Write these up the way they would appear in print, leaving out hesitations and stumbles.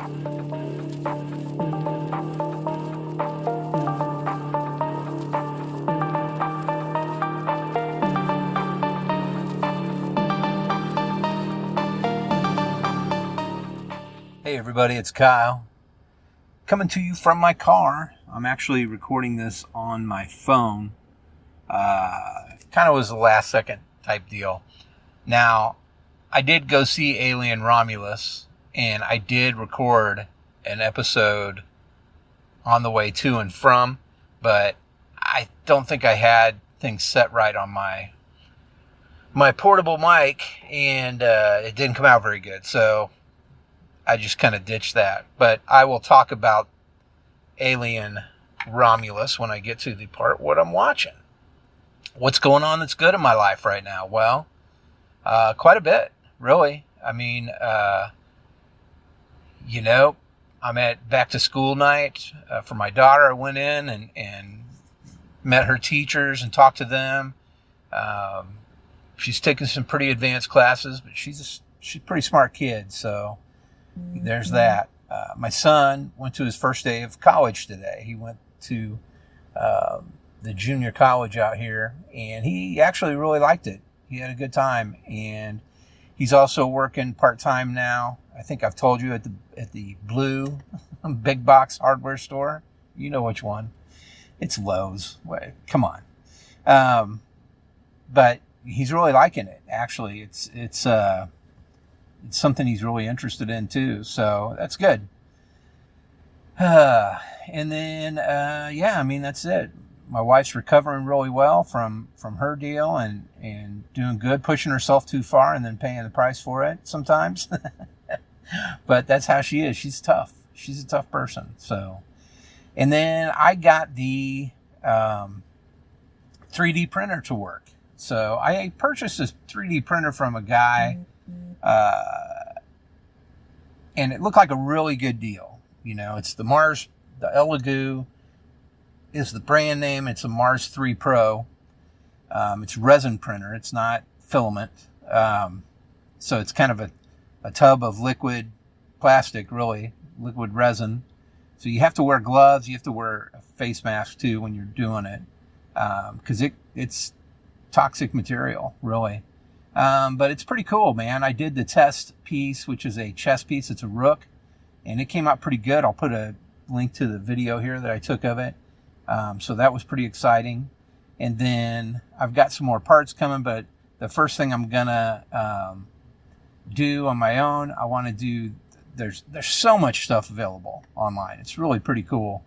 Hey everybody, it's Kyle. Coming to you from my car. I'm actually recording this on my phone. Kind of was a last second type deal. Now, I did go see Alien Romulus, and I did record an episode on the way to and from, but I don't think I had things set right on my portable mic, and it didn't come out very good. So I just kind of ditched that. But I will talk about Alien Romulus when I get to the part what I'm watching. What's going on that's good in my life right now? Well, quite a bit, really. I mean, I'm at back to school night for my daughter. I went in and met her teachers and talked to them. She's taken some pretty advanced classes, but she's a pretty smart kid, so there's that. My son went to his first day of college today. He went to the junior college out here, and he actually really liked it. He had a good time, and he's also working part-time now. I think I've told you at the Blue big box hardware store. You know which one. It's Lowe's. Wait, come on. But he's really liking it. Actually, it's something he's really interested in too. So that's good. And then, that's it. My wife's recovering really well from her deal and doing good, pushing herself too far and then paying the price for it sometimes. But that's how she is. She's tough. She's a tough person. So, and then I got the 3D printer to work. So I purchased this 3D printer from a guy, and it looked like a really good deal. It's the Mars, the Elegoo is the brand name. It's a Mars 3 Pro. It's resin printer. It's not filament. So it's kind of a tub of liquid plastic, really, liquid resin. So you have to wear gloves. You have to wear a face mask too when you're doing it, because it's toxic material, really. But it's pretty cool, man. I did the test piece, which is a chest piece. It's a Rook, and it came out pretty good. I'll put a link to the video here that I took of it. So that was pretty exciting. And then I've got some more parts coming, but the first thing I'm gonna do on my own, I want to do. There's so much stuff available online. It's really pretty cool.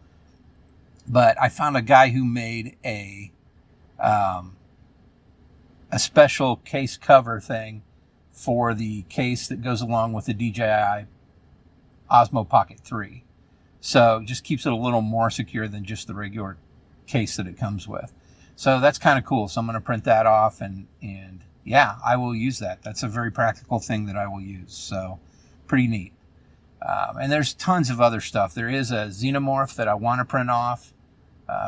But I found a guy who made a special case cover thing for the case that goes along with the DJI Osmo Pocket 3. So it just keeps it a little more secure than just the regular case that it comes with. So that's kind of cool. So I'm going to print that off and yeah, I will use that. That's a very practical thing that I will use. So pretty neat. And there's tons of other stuff. There is a xenomorph that I want to print off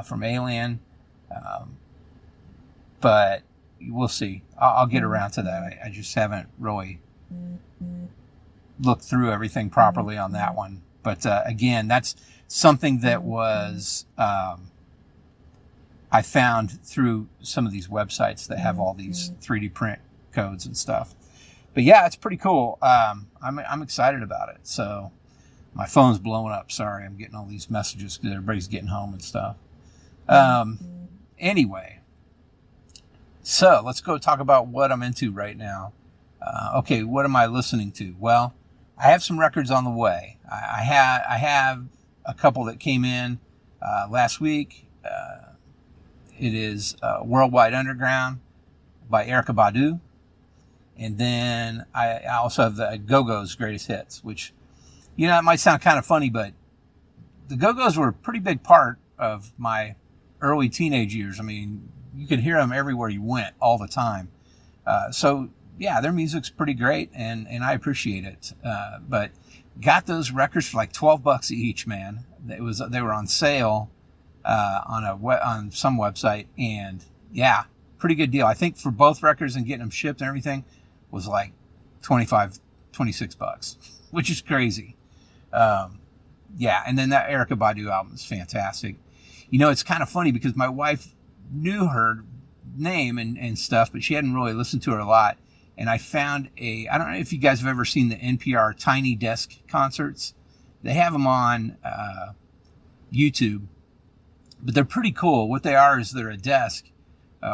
from Alien. But we'll see. I'll get around to that. I just haven't really looked through everything properly on that one. But again, that's something that was I found through some of these websites that have all these 3D print codes and stuff. But yeah, it's pretty cool. I'm excited about it. So my phone's blowing up. Sorry, I'm getting all these messages because everybody's getting home and stuff. Anyway. So let's go talk about what I'm into right now. Okay, what am I listening to? Well, I have some records on the way. I have a couple that came in last week. It is Worldwide Underground by Erykah Badu. And then I also have the Go-Go's Greatest Hits, which, it might sound kind of funny, but the Go-Go's were a pretty big part of my early teenage years. I mean, you could hear them everywhere you went all the time. So yeah, their music's pretty great and I appreciate it. But got those records for like $12 each, man. They were on sale, on some website, and yeah, pretty good deal. I think for both records and getting them shipped and everything was like $26, which is crazy. Yeah, and then that Erykah Badu album is fantastic. You know, it's kind of funny because my wife knew her name and stuff, but she hadn't really listened to her a lot. And I found I don't know if you guys have ever seen the NPR Tiny Desk concerts. They have them on YouTube, but they're pretty cool. What they are is they're a desk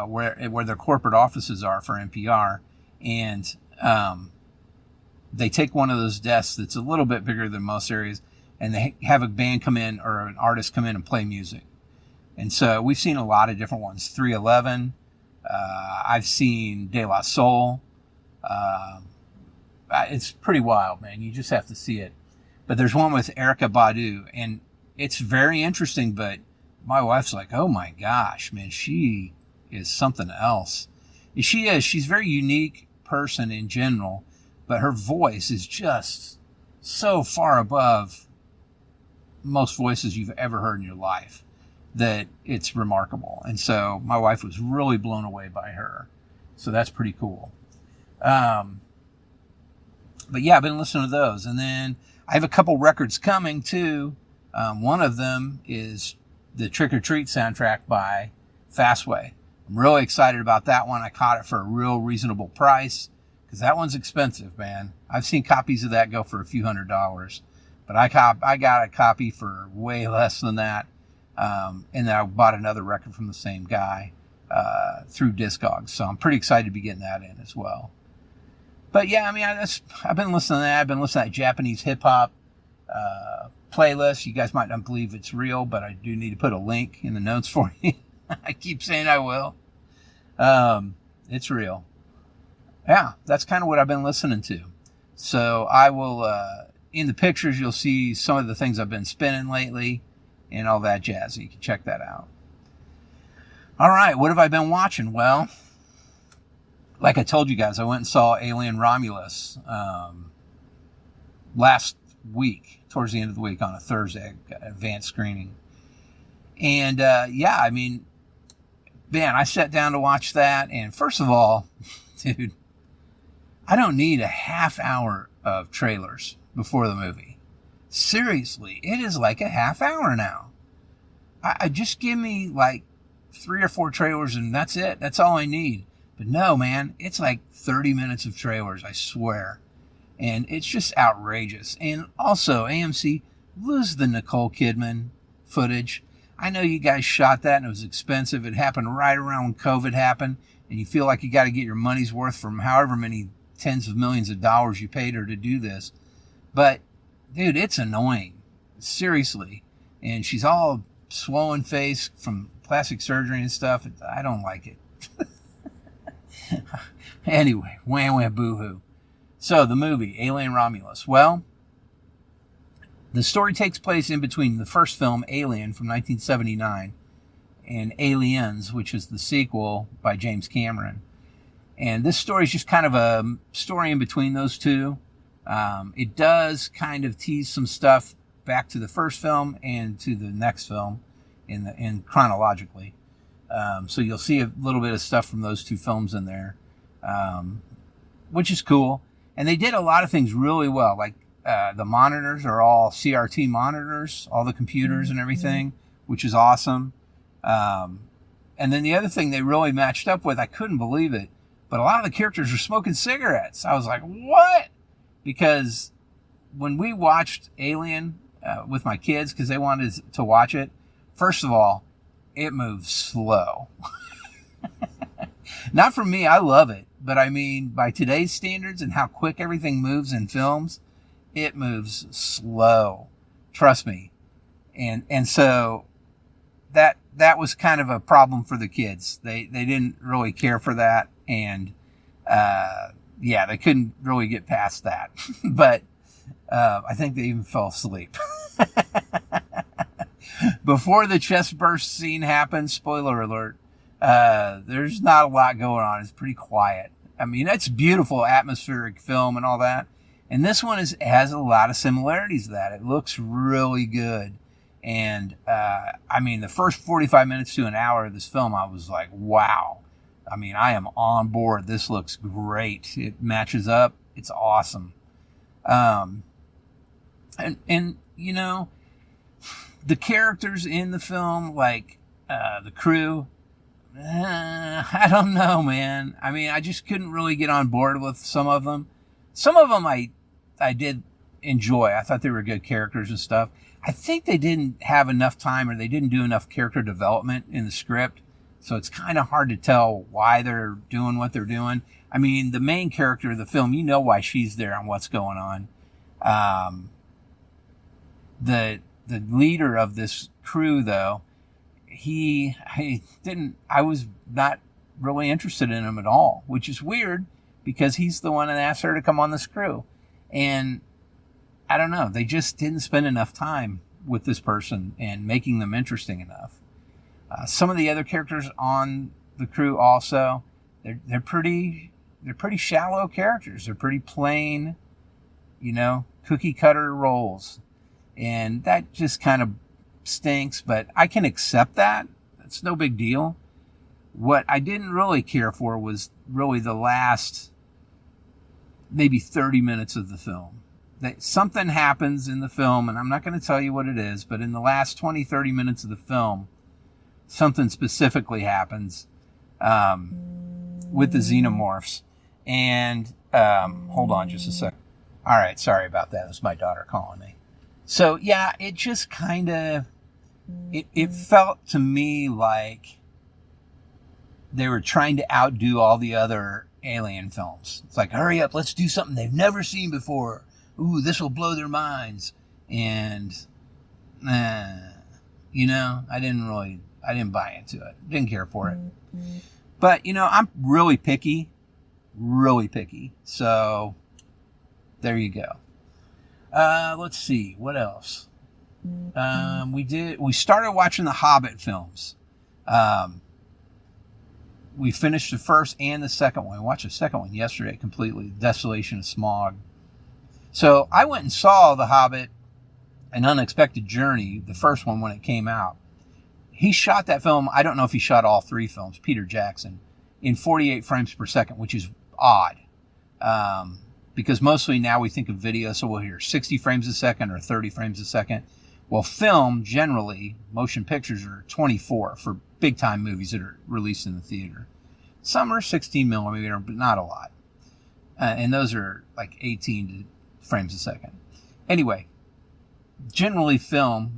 where their corporate offices are for NPR, and they take one of those desks that's a little bit bigger than most areas, and they have a band come in or an artist come in and play music. And so we've seen a lot of different ones. 311. I've seen De La Soul. It's pretty wild, man. You just have to see it. But there's one with Erykah Badu, and it's very interesting, but my wife's like, oh my gosh, man, she is something else. She is. She's a very unique person in general, but her voice is just so far above most voices you've ever heard in your life that it's remarkable. And so my wife was really blown away by her. So that's pretty cool. But yeah, I've been listening to those. And then I have a couple records coming too. One of them is the Trick or Treat soundtrack by Fastway. I'm really excited about that one. I caught it for a real reasonable price because that one's expensive, man. I've seen copies of that go for a few $100s, but I got a copy for way less than that. And then I bought another record from the same guy through Discogs. So I'm pretty excited to be getting that in as well. But yeah, I mean, I've been listening to that. I've been listening to that Japanese hip hop playlist. You guys might not believe it's real, but I do need to put a link in the notes for you. I keep saying I will. It's real. Yeah, that's kind of what I've been listening to. So I will, in the pictures, you'll see some of the things I've been spinning lately and all that jazz. So you can check that out. All right, what have I been watching? Well, like I told you guys, I went and saw Alien Romulus last week, towards the end of the week on a Thursday, advanced screening. And yeah, I mean, man, I sat down to watch that. And first of all, dude, I don't need a half hour of trailers before the movie. Seriously, it is like a half hour now. I just give me like 3 or 4 trailers and that's it. That's all I need. But no, man, it's like 30 minutes of trailers, I swear. And it's just outrageous. And also, AMC, lose the Nicole Kidman footage. I know you guys shot that and it was expensive. It happened right around when COVID happened. And you feel like you got to get your money's worth from however many tens of millions of dollars you paid her to do this. But, dude, it's annoying. Seriously. And she's all swollen face from plastic surgery and stuff. I don't like it. Anyway, wham wham boo-hoo. So, the movie, Alien Romulus. Well, the story takes place in between the first film, Alien, from 1979, and Aliens, which is the sequel by James Cameron. And this story is just kind of a story in between those two. It does kind of tease some stuff back to the first film and to the next film in chronologically. So you'll see a little bit of stuff from those two films in there, which is cool. And they did a lot of things really well. Like the monitors are all CRT monitors, all the computers and everything, which is awesome. And then the other thing they really matched up with, I couldn't believe it, but a lot of the characters are smoking cigarettes. I was like, what? Because when we watched Alien with my kids, because they wanted to watch it, first of all, it moves slow. Not for me, I love it. But I mean, by today's standards and how quick everything moves in films, it moves slow. Trust me. And so that was kind of a problem for the kids. They didn't really care for that. And yeah, they couldn't really get past that. But I think they even fell asleep. Before the chest burst scene happens, spoiler alert, there's not a lot going on. It's pretty quiet. I mean, it's beautiful atmospheric film and all that. And this one has a lot of similarities to that. It looks really good. And, I mean, the first 45 minutes to an hour of this film, I was like, wow. I mean, I am on board. This looks great. It matches up. It's awesome. And the characters in the film, like the crew, I don't know, man. I mean, I just couldn't really get on board with some of them. Some of them I did enjoy. I thought they were good characters and stuff. I think they didn't have enough time, or they didn't do enough character development in the script. So it's kind of hard to tell why they're doing what they're doing. I mean, the main character of the film, you know why she's there and what's going on. The leader of this crew, though, I was not really interested in him at all, which is weird because he's the one that asked her to come on this crew. And I don't know, they just didn't spend enough time with this person and making them interesting enough. Some of the other characters on the crew also, they're pretty shallow characters. They're pretty plain, cookie cutter roles. And that just kind of stinks, but I can accept that. It's no big deal. What I didn't really care for was really the last maybe 30 minutes of the film. Something happens in the film, and I'm not going to tell you what it is, but in the last 20, 30 minutes of the film, something specifically happens with the xenomorphs. And hold on just a second. All right, sorry about that. It was my daughter calling me. So, yeah, it just kind of, it felt to me like they were trying to outdo all the other alien films. It's like, hurry up, let's do something they've never seen before. Ooh, this will blow their minds. And, I didn't buy into it. Didn't care for it. But, I'm really picky. So, there you go. Let's see, what else? We started watching the Hobbit films. We finished the first and the second one. We watched the second one yesterday completely, Desolation of Smaug. So I went and saw The Hobbit, An Unexpected Journey, the first one when it came out. He shot that film, I don't know if he shot all three films, Peter Jackson, in 48 frames per second, which is odd. Because mostly now we think of video, so we'll hear 60 frames a second or 30 frames a second. Well, film, generally, motion pictures are 24 for big-time movies that are released in the theater. Some are 16 millimeter, but not a lot. And those are like 18 frames a second. Anyway, generally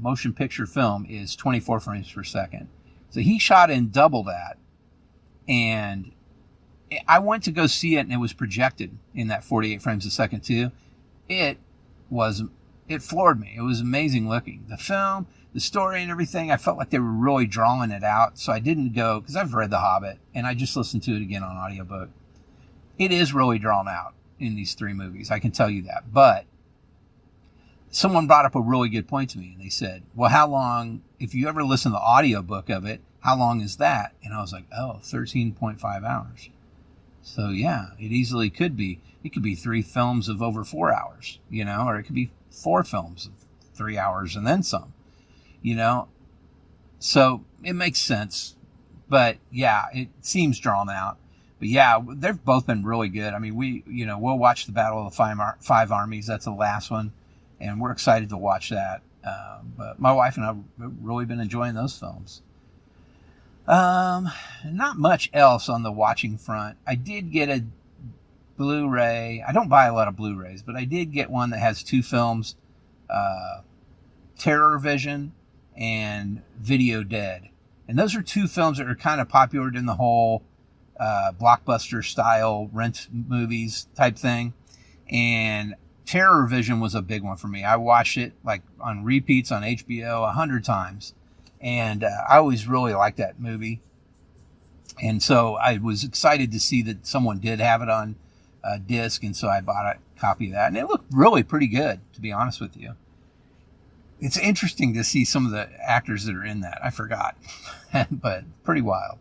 motion picture film is 24 frames per second. So he shot in double that, and I went to go see it, and it was projected in that 48 frames a second too. It floored me. It was amazing looking. The film, the story and everything, I felt like they were really drawing it out. So I didn't go, because I've read The Hobbit, and I just listened to it again on audiobook. It is really drawn out in these three movies. I can tell you that. But someone brought up a really good point to me, and they said, well, how long, if you ever listen to the audiobook of it, how long is that? And I was like, 13.5 hours. So yeah, it easily could be. It could be 3 films of over 4 hours, or it could be 4 films of 3 hours and then some, So it makes sense. But yeah, it seems drawn out. But yeah, they've both been really good. I mean, we'll watch the Battle of the Five Armies. That's the last one, and we're excited to watch that. But my wife and I have really been enjoying those films. Not much else on the watching front. I did get a Blu-ray. I don't buy a lot of Blu-rays, but I did get one that has 2 films, Terror Vision and Video Dead. And those are 2 films that are kind of popular in the whole blockbuster style rent movies type thing. And Terror Vision was a big one for me. I watched it like on repeats on HBO 100 times. And I always really liked that movie. And so I was excited to see that someone did have it on disc. And so I bought a copy of that. And it looked really pretty good, to be honest with you. It's interesting to see some of the actors that are in that. I forgot. But pretty wild.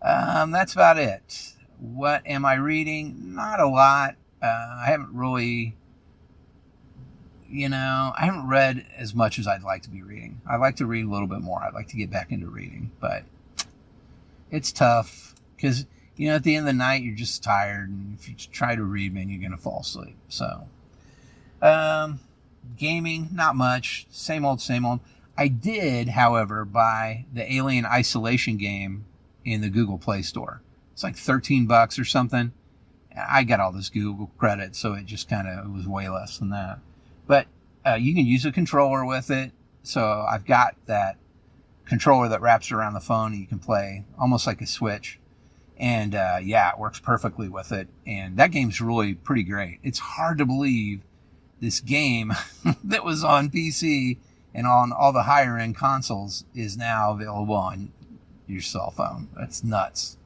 That's about it. What am I reading? Not a lot. I haven't really... I haven't read as much as I'd like to be reading. I'd like to read a little bit more. I'd like to get back into reading, but it's tough because, at the end of the night, you're just tired. And if you try to read, man, you're going to fall asleep. So, Gaming, not much. Same old, same old. I did, however, buy the Alien Isolation game in the Google Play Store. It's like $13 or something. I got all this Google credit, so it just it was way less than that. But you can use a controller with it. So I've got that controller that wraps around the phone, and you can play almost like a Switch. And yeah, it works perfectly with it. And that game's really pretty great. It's hard to believe this game that was on PC and on all the higher end consoles is now available on your cell phone. That's nuts.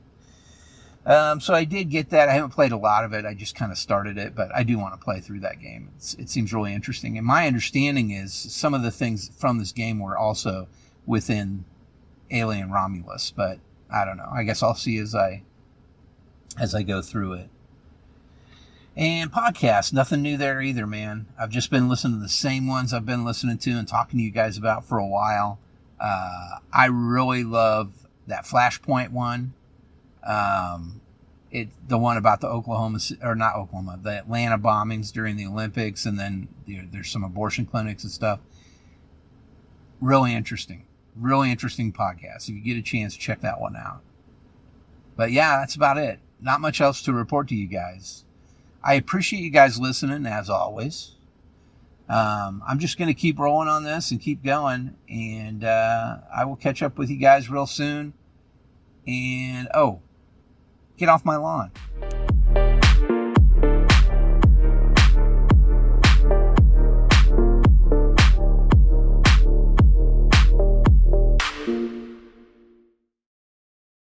So I did get that. I haven't played a lot of it. I just kind of started it, but I do want to play through that game. It seems really interesting. And my understanding is some of the things from this game were also within Alien Romulus, but I don't know. I guess I'll see as I go through it. And podcasts, nothing new there either, man. I've just been listening to the same ones I've been listening to and talking to you guys about for a while. I really love that Flashpoint one. The one about the the Atlanta bombings during the Olympics, and then there's some abortion clinics and stuff. Really interesting podcast. If you get a chance, check that one out. But yeah, that's about it. Not much else to report to you guys. I appreciate you guys listening, as always. I'm just going to keep rolling on this and keep going, and I will catch up with you guys real soon. And, get off my lawn.